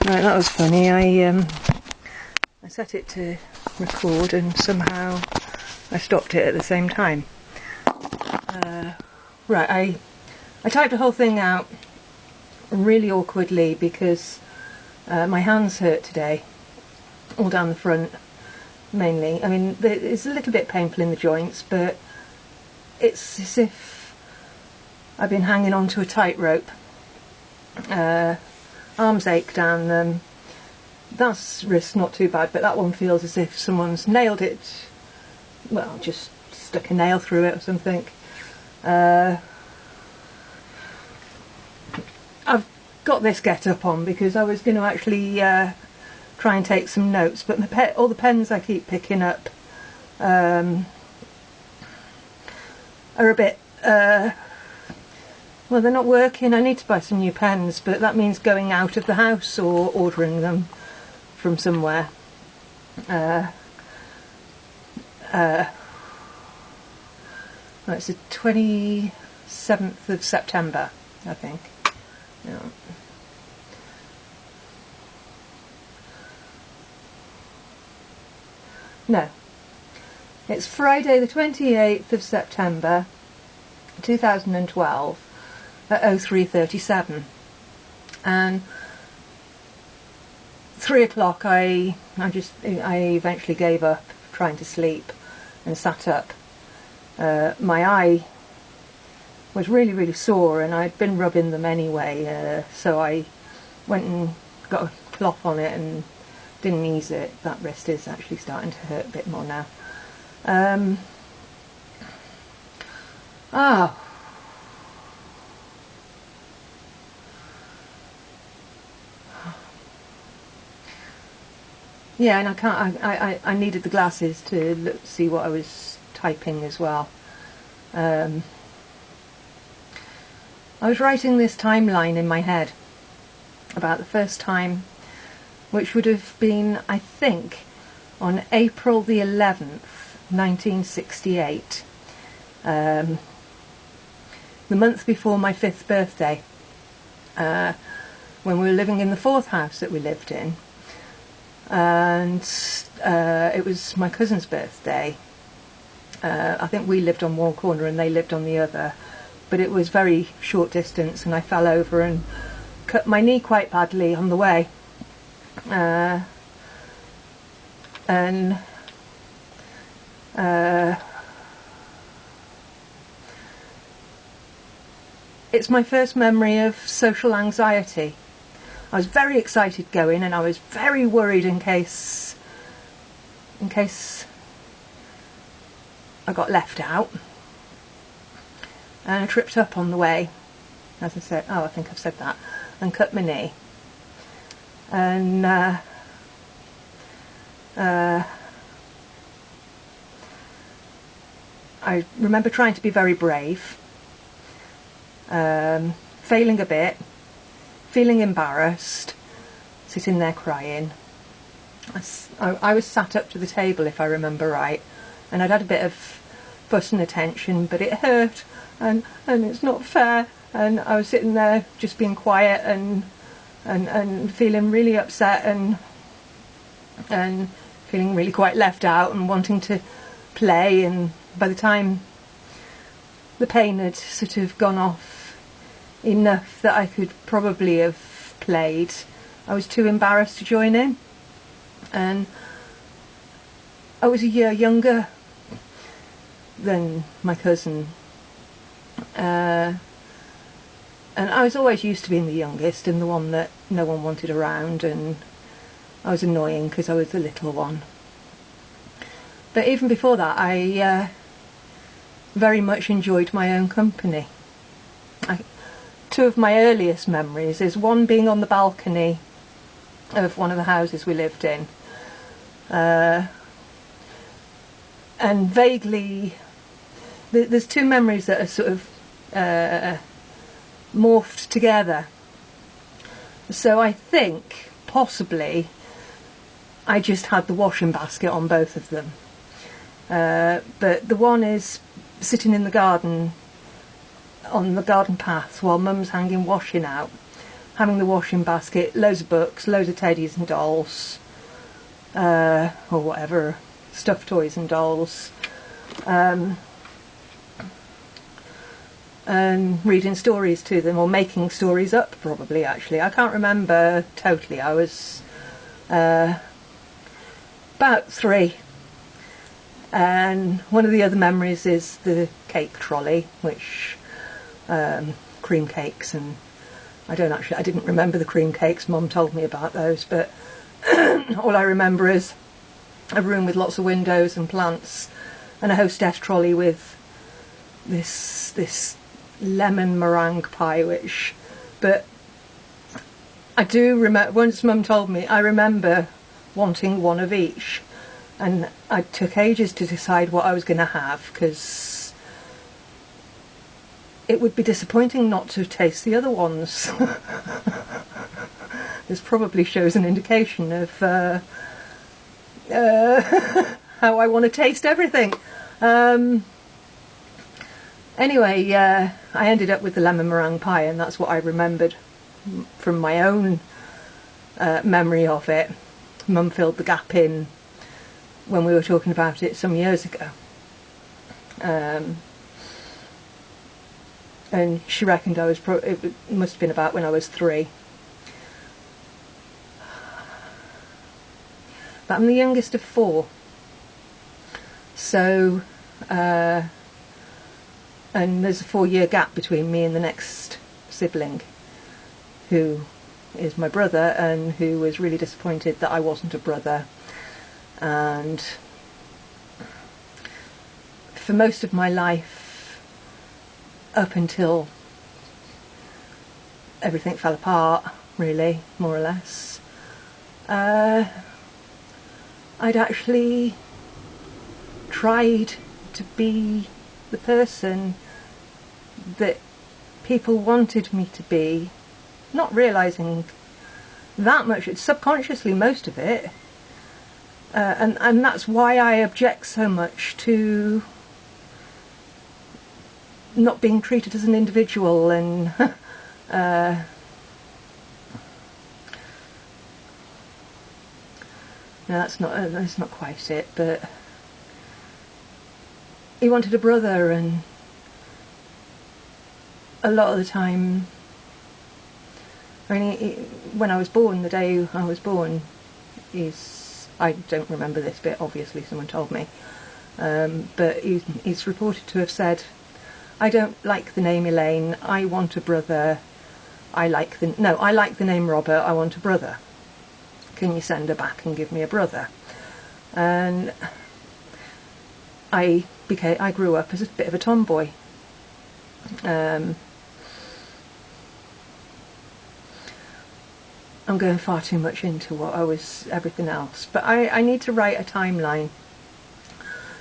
Right, that was funny. I set it to record and somehow I stopped it at the same time. Right, I typed the whole thing out really awkwardly because my hands hurt today, all down the front mainly. I mean, it's a little bit painful in the joints, but it's as if I've been hanging onto a tightrope. Arms ache down them. That's wrist not too bad, but that one feels as if someone's nailed it, well, just stuck a nail through it or something. I've got this get up on because I was going to actually try and take some notes, but all the pens I keep picking up are a bit well, they're not working. I need to buy some new pens, but that means going out of the house or ordering them from somewhere. Well, it's the 27th of September, I think. Yeah. No. It's Friday the 28th of September 2012 at 03:37, and 3 o'clock I eventually gave up trying to sleep and sat up. My eye was really sore and I'd been rubbing them anyway, so I went and got a cloth on it and didn't ease it. That wrist is actually starting to hurt a bit more now. Yeah, and I needed the glasses to see what I was typing as well. I was writing this timeline in my head about the first time, which would have been, I think, on April the 11th, 1968, the month before my 5th birthday, when we were living in the 4th house that we lived in. And it was my cousin's birthday. I think we lived on one corner and they lived on the other, but it was very short distance, and I fell over and cut my knee quite badly on the way. It's my first memory of social anxiety. I was very excited going, and I was very worried in case I got left out. And I tripped up on the way, as I said. Oh, I think I've said that, and cut my knee. And I remember trying to be very brave, failing a bit, feeling embarrassed, sitting there crying. I was sat up to the table, if I remember right, and I'd had a bit of fuss and attention, but it hurt, and it's not fair, and I was sitting there just being quiet and feeling really upset and feeling really quite left out and wanting to play. And by the time the pain had sort of gone off enough that I could probably have played, I was too embarrassed to join in. And I was a year younger than my cousin, and I was always used to being the youngest and the one that no one wanted around, and I was annoying because I was the little one. But even before that, I very much enjoyed my own company. Two of my earliest memories is one being on the balcony of one of the houses we lived in, and vaguely there's two memories that are sort of morphed together. So I think possibly I just had the washing basket on both of them, but the one is sitting in the garden on the garden path while Mum's hanging washing out, having the washing basket, loads of books, loads of teddies and dolls, or whatever, stuffed toys and dolls, and reading stories to them, or making stories up, probably, actually. I can't remember totally. I was about 3. And one of the other memories is the cake trolley, which cream cakes, and I didn't remember the cream cakes. Mum told me about those, but all I remember is a room with lots of windows and plants, and a hostess trolley with this lemon meringue pie, but I do remember, once Mum told me, I remember wanting one of each, and I took ages to decide what I was going to have, because it would be disappointing not to taste the other ones. This probably shows an indication of how I want to taste everything. Anyway, I ended up with the lemon meringue pie, and that's what I remembered from my own memory of it. Mum filled the gap in when we were talking about it some years ago. And she reckoned it must have been about when I was 3. But I'm the youngest of 4. So, and there's a 4-year gap between me and the next sibling, who is my brother, and who was really disappointed that I wasn't a brother. And for most of my life, up until everything fell apart, really, more or less, I'd actually tried to be the person that people wanted me to be, not realising that much. It's subconsciously, most of it, and that's why I object so much to not being treated as an individual. And no, that's not quite it, but he wanted a brother, and a lot of the time, I mean, when I was born, the day I was born, I don't remember this bit, obviously someone told me, but he's reported to have said, "I don't like the name Elaine, I want a brother. I like the name Robert, I want a brother. Can you send her back and give me a brother?" And I grew up as a bit of a tomboy. I'm going far too much into everything else, but I need to write a timeline.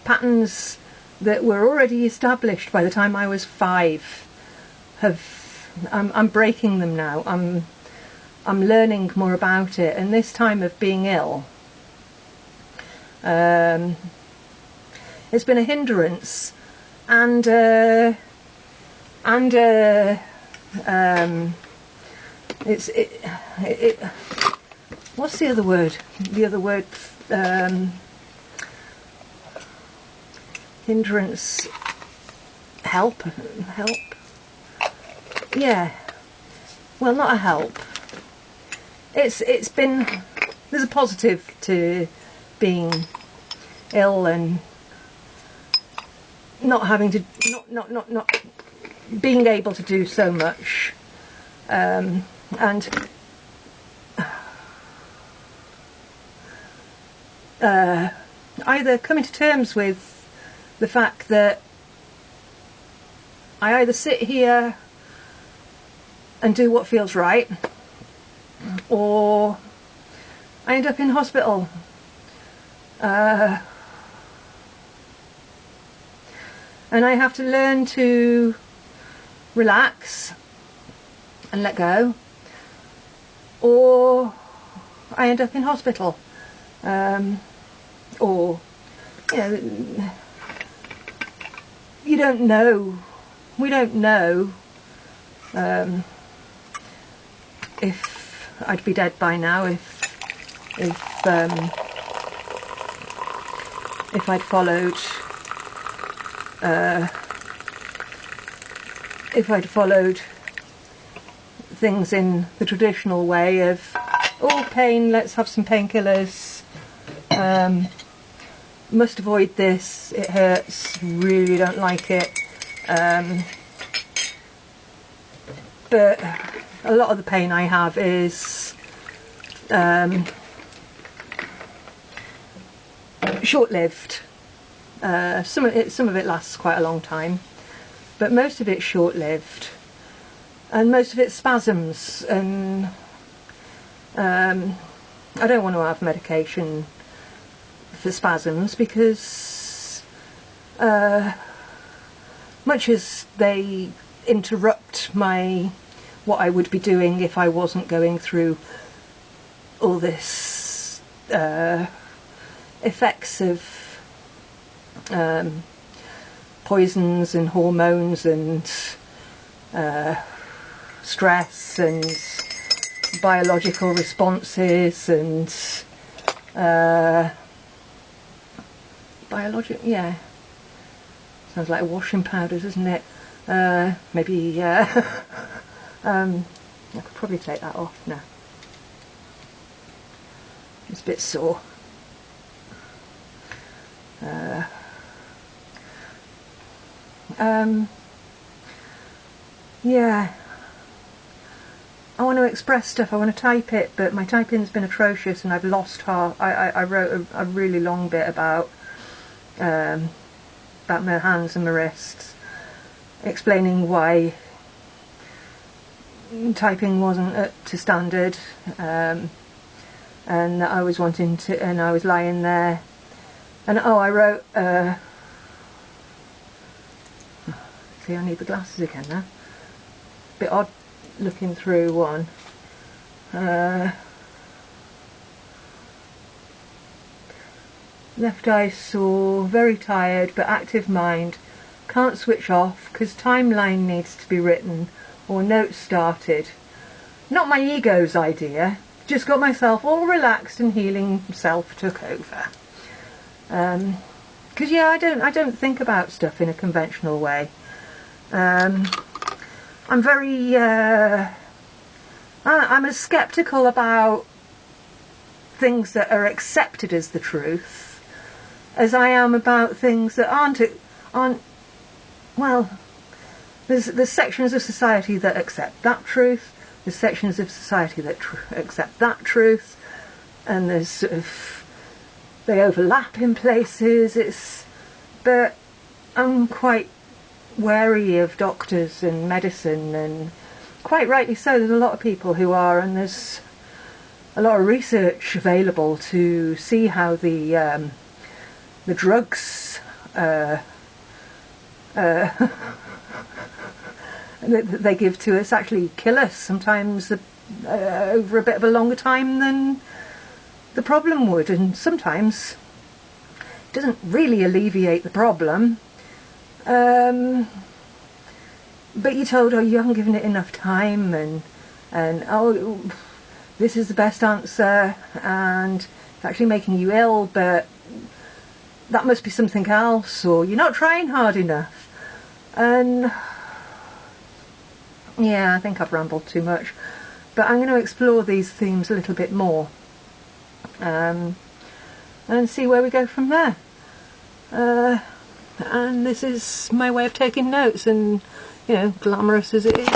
Patterns that were already established by the time I was 5 I'm breaking them now. I'm learning more about it, and this time of being ill, it's been a hindrance, and what's the other word? Hindrance, help. Yeah. Well, not a help. It's been, there's a positive to being ill and not having to, not being able to do so much, and either coming to terms with the fact that I either sit here and do what feels right, or I end up in hospital. And I have to learn to relax and let go, or I end up in hospital. Or, you don't know. We don't know if I'd be dead by now if I'd followed things in the traditional way of, oh, pain, let's have some painkillers, must avoid this, it hurts, really don't like it. But a lot of the pain I have is short-lived. Some of it lasts quite a long time, but most of it's short-lived, and most of it's spasms. And I don't want to have medication for spasms because, much as they interrupt what I would be doing if I wasn't going through all this effects of poisons and hormones and stress and biological responses and yeah, sounds like washing powder, doesn't it? Maybe I could probably take that off now. It's a bit sore. Yeah, I want to express stuff, I want to type it, but my typing's been atrocious and I've lost half. I wrote a really long bit about my hands and my wrists, explaining why typing wasn't up to standard, and that I was wanting to, and I was lying there, and I wrote, see, I need the glasses again now, bit odd looking through one, left eye sore, very tired but active mind, can't switch off because timeline needs to be written or notes started. Not my ego's idea, just got myself all relaxed and healing self took over. Because yeah, I don't think about stuff in a conventional way. I'm very I'm as sceptical about things that are accepted as the truth as I am about things that aren't. Well, there's sections of society that accept that truth, there's sections of society that accept that truth, and there's sort of, they overlap in places. But I'm quite wary of doctors and medicine, and quite rightly so. There's a lot of people who are, and there's a lot of research available to see how the drugs that they give to us actually kill us sometimes over a bit of a longer time than the problem would, and sometimes it doesn't really alleviate the problem, but you're told, oh, you haven't given it enough time, and oh, this is the best answer, and it's actually making you ill, but that must be something else, or you're not trying hard enough. And yeah, I think I've rambled too much, but I'm going to explore these themes a little bit more, and see where we go from there. And this is my way of taking notes, and, you know, glamorous as it is,